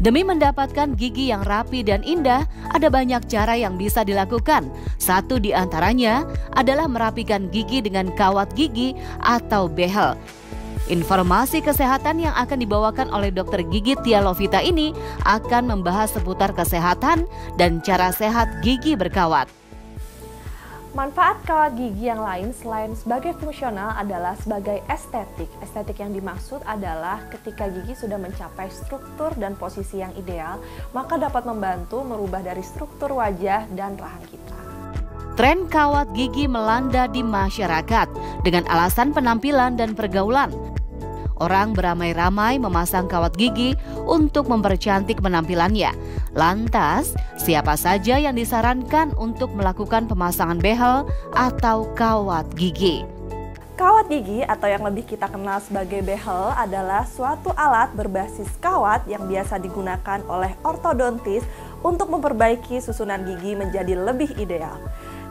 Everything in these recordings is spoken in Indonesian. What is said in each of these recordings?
Demi mendapatkan gigi yang rapi dan indah, ada banyak cara yang bisa dilakukan. Satu di antaranya adalah merapikan gigi dengan kawat gigi atau behel. Informasi kesehatan yang akan dibawakan oleh Dr. Gigi Tia Lovita ini akan membahas seputar kesehatan dan cara sehat gigi berkawat. Manfaat kawat gigi yang lain selain sebagai fungsional adalah sebagai estetik. Estetik yang dimaksud adalah ketika gigi sudah mencapai struktur dan posisi yang ideal, maka dapat membantu merubah dari struktur wajah dan rahang kita. Tren kawat gigi melanda di masyarakat dengan alasan penampilan dan pergaulan. Orang beramai-ramai memasang kawat gigi untuk mempercantik penampilannya. Lantas, siapa saja yang disarankan untuk melakukan pemasangan behel atau kawat gigi? Kawat gigi atau yang lebih kita kenal sebagai behel adalah suatu alat berbasis kawat yang biasa digunakan oleh ortodontis untuk memperbaiki susunan gigi menjadi lebih ideal.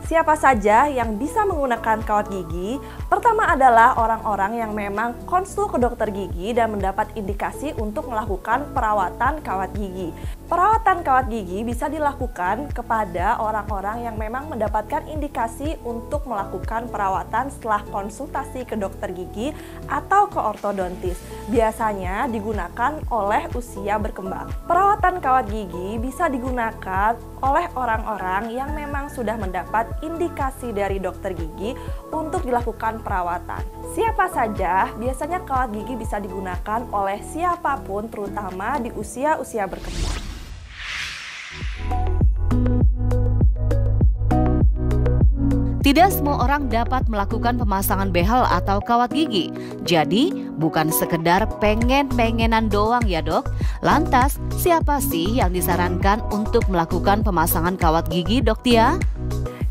Siapa saja yang bisa menggunakan kawat gigi? Pertama adalah orang-orang yang memang konsul ke dokter gigi dan mendapat indikasi untuk melakukan perawatan kawat gigi. Perawatan kawat gigi bisa dilakukan kepada orang-orang yang memang mendapatkan indikasi untuk melakukan perawatan setelah konsultasi ke dokter gigi atau ke ortodontis. Biasanya digunakan oleh usia berkembang. Perawatan kawat gigi bisa digunakan oleh orang-orang yang memang sudah mendapat indikasi dari dokter gigi untuk dilakukan perawatan. Siapa saja? Biasanya kawat gigi bisa digunakan oleh siapapun, terutama di usia-usia berkembang. Tidak semua orang dapat melakukan pemasangan behel atau kawat gigi. Jadi, bukan sekedar pengen-pengenan doang ya dok. Lantas, siapa sih yang disarankan untuk melakukan pemasangan kawat gigi, Dok Tia?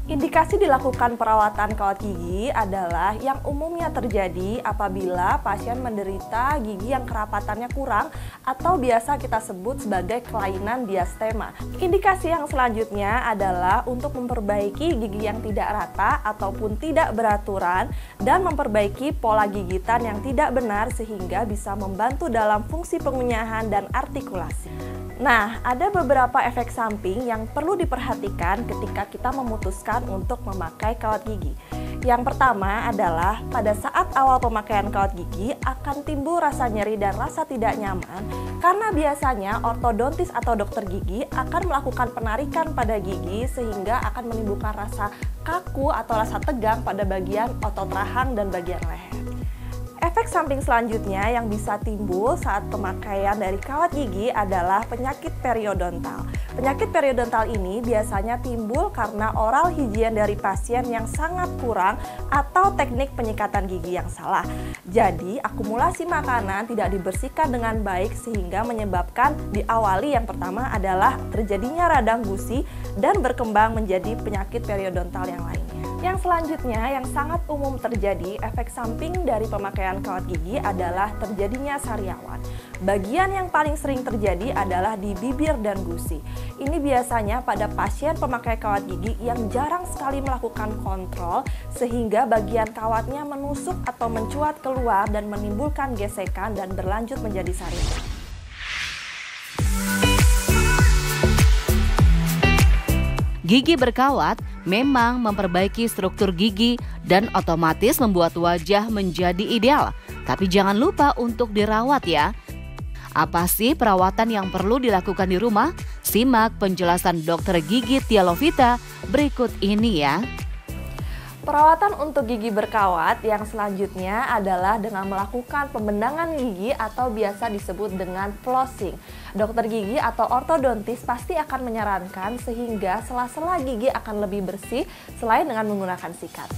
Indikasi dilakukan perawatan kawat gigi adalah yang umumnya terjadi apabila pasien menderita gigi yang kerapatannya kurang atau biasa kita sebut sebagai kelainan diastema. Indikasi yang selanjutnya adalah untuk memperbaiki gigi yang tidak rata ataupun tidak beraturan dan memperbaiki pola gigitan yang tidak benar sehingga bisa membantu dalam fungsi pengunyahan dan artikulasi. Nah, ada beberapa efek samping yang perlu diperhatikan ketika kita memutuskan untuk memakai kawat gigi. Yang pertama adalah pada saat awal pemakaian kawat gigi akan timbul rasa nyeri dan rasa tidak nyaman karena biasanya ortodontis atau dokter gigi akan melakukan penarikan pada gigi sehingga akan menimbulkan rasa kaku atau rasa tegang pada bagian otot rahang dan bagian leher. Efek samping selanjutnya yang bisa timbul saat pemakaian dari kawat gigi adalah penyakit periodontal. Penyakit periodontal ini biasanya timbul karena oral higien dari pasien yang sangat kurang atau teknik penyikatan gigi yang salah. Jadi, akumulasi makanan tidak dibersihkan dengan baik sehingga menyebabkan diawali yang pertama adalah terjadinya radang gusi dan berkembang menjadi penyakit periodontal yang lainnya. Yang selanjutnya yang sangat umum terjadi, efek samping dari pemakaian kawat gigi adalah terjadinya sariawan. Bagian yang paling sering terjadi adalah di bibir dan gusi. Ini biasanya pada pasien pemakai kawat gigi yang jarang sekali melakukan kontrol sehingga bagian kawatnya menusuk atau mencuat keluar dan menimbulkan gesekan dan berlanjut menjadi sariawan. Gigi berkawat memang memperbaiki struktur gigi dan otomatis membuat wajah menjadi ideal. Tapi jangan lupa untuk dirawat ya. Apa sih perawatan yang perlu dilakukan di rumah? Simak penjelasan Dr. Gigi Tia Lovita berikut ini ya. Perawatan untuk gigi berkawat yang selanjutnya adalah dengan melakukan pembendangan gigi atau biasa disebut dengan flossing. Dokter gigi atau ortodontis pasti akan menyarankan sehingga sela-sela gigi akan lebih bersih selain dengan menggunakan sikat.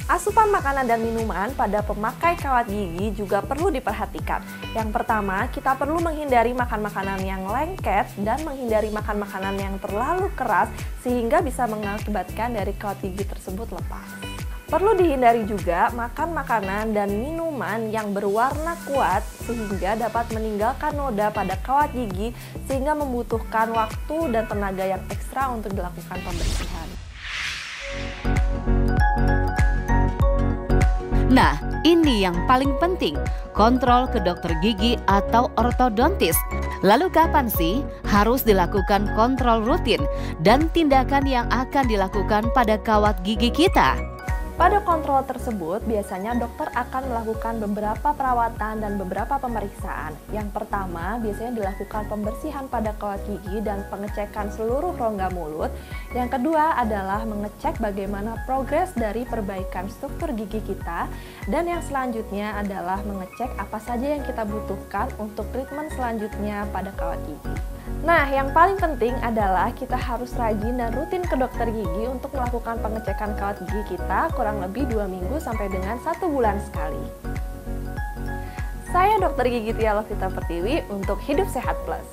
Asupan makanan dan minuman pada pemakai kawat gigi juga perlu diperhatikan. Yang pertama, kita perlu menghindari makan makanan yang lengket dan menghindari makan makanan yang terlalu keras sehingga bisa mengakibatkan dari kawat gigi tersebut lepas. Perlu dihindari juga makan makanan dan minuman yang berwarna kuat sehingga dapat meninggalkan noda pada kawat gigi sehingga membutuhkan waktu dan tenaga yang ekstra untuk dilakukan pembersihan. Nah, ini yang paling penting, kontrol ke dokter gigi atau ortodontis. Lalu kapan sih harus dilakukan kontrol rutin dan tindakan yang akan dilakukan pada kawat gigi kita? Pada kontrol tersebut, biasanya dokter akan melakukan beberapa perawatan dan beberapa pemeriksaan. Yang pertama, biasanya dilakukan pembersihan pada kawat gigi dan pengecekan seluruh rongga mulut. Yang kedua adalah mengecek bagaimana progres dari perbaikan struktur gigi kita. Dan yang selanjutnya adalah mengecek apa saja yang kita butuhkan untuk treatment selanjutnya pada kawat gigi. Nah, yang paling penting adalah kita harus rajin dan rutin ke dokter gigi untuk melakukan pengecekan kawat gigi kita kurang lebih 2 minggu sampai dengan 1 bulan sekali. Saya Dr. Gigi Tia Lovita Pertiwi untuk Hidup Sehat Plus.